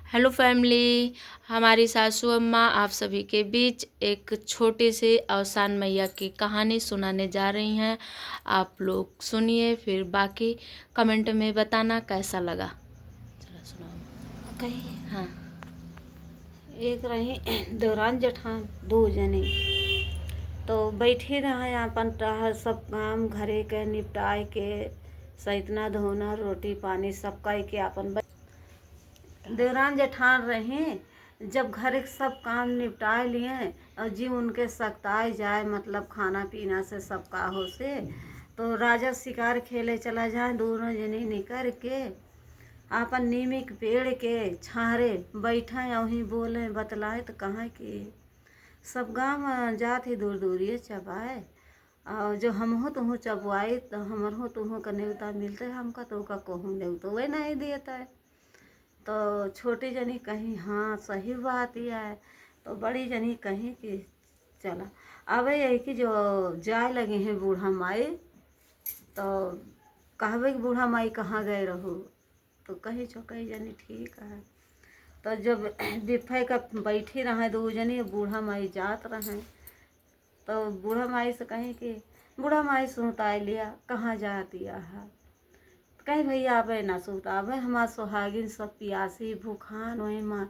Hello family. हमारी सासू अम्मा आप सभी के बीच एक छोटी सी अवसान मैया की कहानी सुनाने जा रही हैं। आप लोग सुनिए, फिर बाकी कमेंट में बताना कैसा लगा। चलो सुनाओ। कही हाँ। एक रही देवरान जेठान दो जने तो बैठे रहे अपन सब काम घरे के निपटाए के सैतना धोना रोटी पानी सब कह के अपन देवरान जेठान रहे। जब घर के सब काम निपटाए लिए और जी उनके सकताए जाए मतलब खाना पीना से सब काहो से तो राजा शिकार खेले चला जाए। दोनों जने निकल के आपन नीमी के पेड़ के छाहरे बैठे वहीं बोले बतलाए तो कहाँ कि सब गाँव जात ही दूर दूरिए चबाए और जो हम हो तुम चबवाई तो हमर हो तुम का न्योता मिलते हमका तो का कहूँ न्योता वही नहीं देता है। तो छोटी जनी कहीं हाँ सही बात ही है। तो बड़ी जनी कहीं कि चला अब यही कि जो जाए लगे हैं बूढ़ा माई तो कहवे कि बूढ़ा माई कहाँ गए रहो तो कही कही जनी ठीक है। तो जब बिफे का बैठी रहे दो जनी बूढ़ा माई जात रहे तो बूढ़ा माई से कहीं कि बूढ़ा माई सुनता लिया कहाँ जा दिया है। कहीं भैया आवे ना सुता आवे हमार सोहागिन सब पियासी भूखान वहीं माँ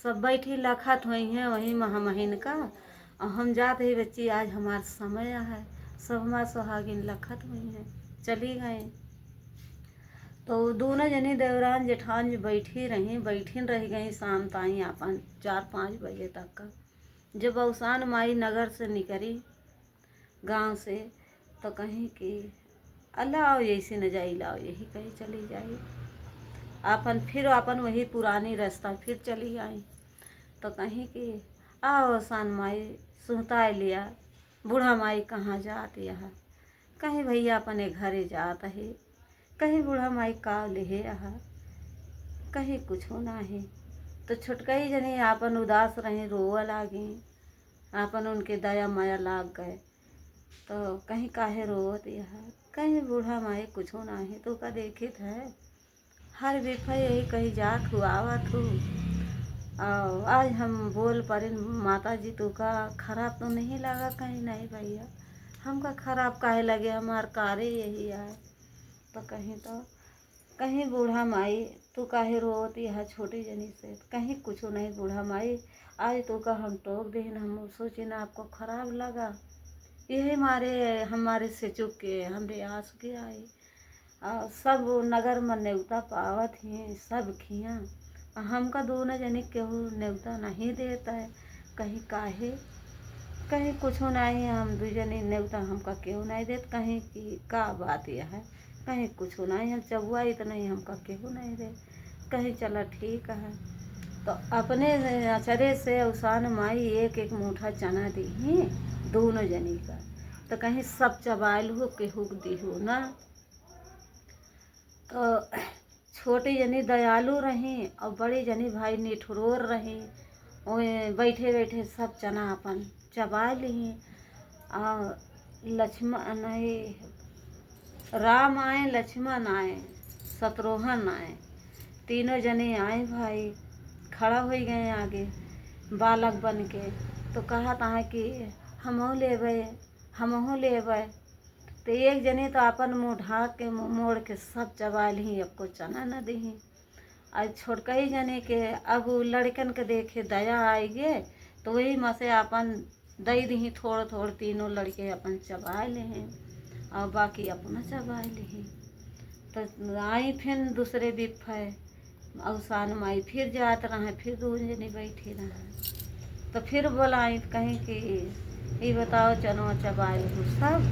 सब बैठी लखत हुई हैं वहीं में हम का और हम जाते ही बच्ची आज हमार समय है। सब हमार सोहागिन लखत हुई हैं चली गए। तो दोनों जनी देवरान जेठान जो बैठी रह गई शाम ताई अपन 4-5 बजे तक का। जब अवसान माई नगर से निकली गांव से तो कहीं कि अल्लाह आओ ऐसे न जाई लाओ यही कहीं चली जाई अपन फिर अपन वही पुरानी रास्ता फिर चली आई। तो कहीं कि आओ अवसान माई सुहता लिया बूढ़ा माई कहाँ जात यह कहीं भैया अपने घरे जात है कहीं बूढ़ा माई का ले रहा कहीं कुछ होना है। तो छुटकई जनी आपन उदास रहे रोवा लागी आपन उनके दया माया लाग गए। तो कहीं काहे रोवत यह कहीं बूढ़ा माई कुछ होना है तो का देखित है हर विफा यही कहीं जात हुआ आवत हूँ। आज हम बोल पड़े माता जी तो का खराब तो नहीं लगा कहीं नहीं भैया हमका खराब काहे लगे हमार कार्य यही है। तो कहीं बूढ़ा माई तू काहे रोती है छोटी जनी से कहीं कुछ नहीं बूढ़ा माई आज तो का हम टोक देन हम सोचे ना आपको खराब लगा यही मारे हमारे से चुप के हमरे आस के आई सब नगर में न्योता पावत हैं सब खिया हमका दोनों जनी केहू न्योता नहीं देता है कहीं काहे कहीं कुछ नहीं हम दू जनी न्योता हमका केहू नहीं देत कहीं की का बात यह है कहीं कुछ नहीं हम चबुआ इतना ही हमका केहू नहीं दे कहीं चला ठीक है। तो अपने अचरे से उसान माई एक एक मुठा चना दी ही दोनों जनी का तो कहीं सब चबाइल हो केहू दी हो ना। तो छोटी जनी दयालु रही और बड़ी जनी भाई निठुरोर रही ओए बैठे बैठे सब चना अपन चबा ली और लक्ष्मण नहीं राम आए लक्ष्मण आए शत्रुघ्न आए तीनों जने आए भाई खड़ा हो गए आगे बालक बन के। तो कहा था कि हमहू लेबै तो एक जने तो अपन मुँह ढाक के मुँह मोड़ के सब चबा ली अब को चना न दी। आज छोटकई जने के अब लड़कन के देखे दया आई गे तो वही में से अपन दई दी थोड़ थोड़ तीनों लड़के अपन चबा ले और बाकी अपना चबा ली। तो आई फिर दूसरे बिफे अवसान माई फिर जात रहे फिर दो जने बैठी रहे तो फिर बोलाई कहीं कि ये बताओ चनो चबाए हो सब।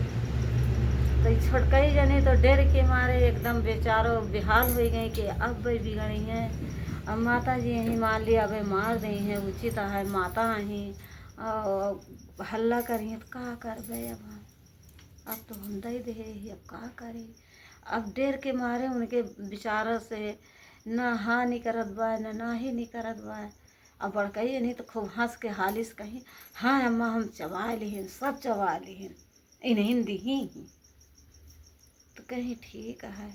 तो छोटकई जने तो डर के मारे एकदम बेचारो बेहाल हो गए कि अब भाई बिगड़ी हैं अब माता जी यहीं मान लिया अब मार दी हैं उचित है माता ही और हल्ला करी अब का कर गए अब तो हम दे दे अब का करें। अब डर के मारे उनके बेचारों से ना हाँ नहीं करत बा ना ही नहीं करत बा। अब बड़कई नहीं तो खूब हंस के हालिस कहीं हाँ अम्मा हम चबा ली सब चबा ली इन्हीं दी ही तो कहीं ठीक है।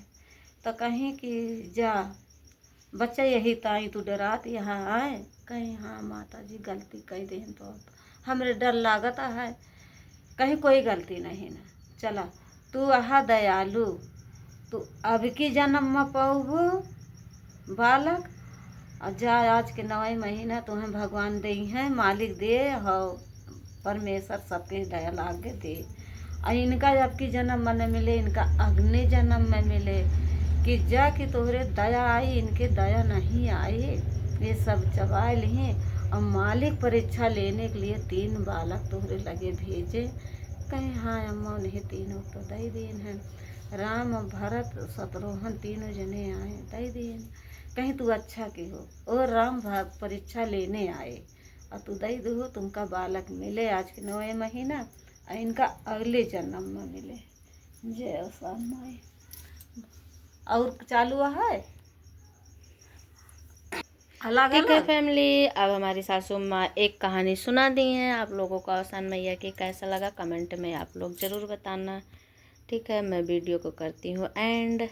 तो कहीं कि जा बच्चा यही ताई तू डरात यहाँ आए। कहीं हाँ माता जी गलती कही देन तो अब हमरे डर लागता है, कहीं कोई गलती नहीं ना। चला तू आहा दयालु, तू अब की जन्म में पौबो बालक, और जा आज के 9वें महीना तुम्हें भगवान दे हैं, मालिक दे हो, परमेश्वर सबके दया लागे दे। और इनका जब की जन्म में न मिले, इनका अगले जन्म में मिले, कि जा कि तोहरे दया आई, इनके दया नहीं आई, ये सब चबाए लिए। और मालिक परीक्षा लेने के लिए 3 बालक तोहरे लगे भेजे। कहीं हाँ अम्मा उन्हें तीनों तो दई देन है, राम भरत शत्रुघ्न तीनों जने आए दई देन। कहीं तू अच्छा की हो, और राम परीक्षा लेने आए और तू दई दो तुमका बालक मिले आज के 9वें महीना, और इनका अगले जन्म में मिले। जय श्याम माई। और चालू है अलग ठीक है अलग। फैमिली, अब हमारी सासू माँ एक कहानी सुना दी हैं। आप लोगों को आसान मैया की कैसा लगा कमेंट में आप लोग ज़रूर बताना। ठीक है, मैं वीडियो को करती हूँ एंड।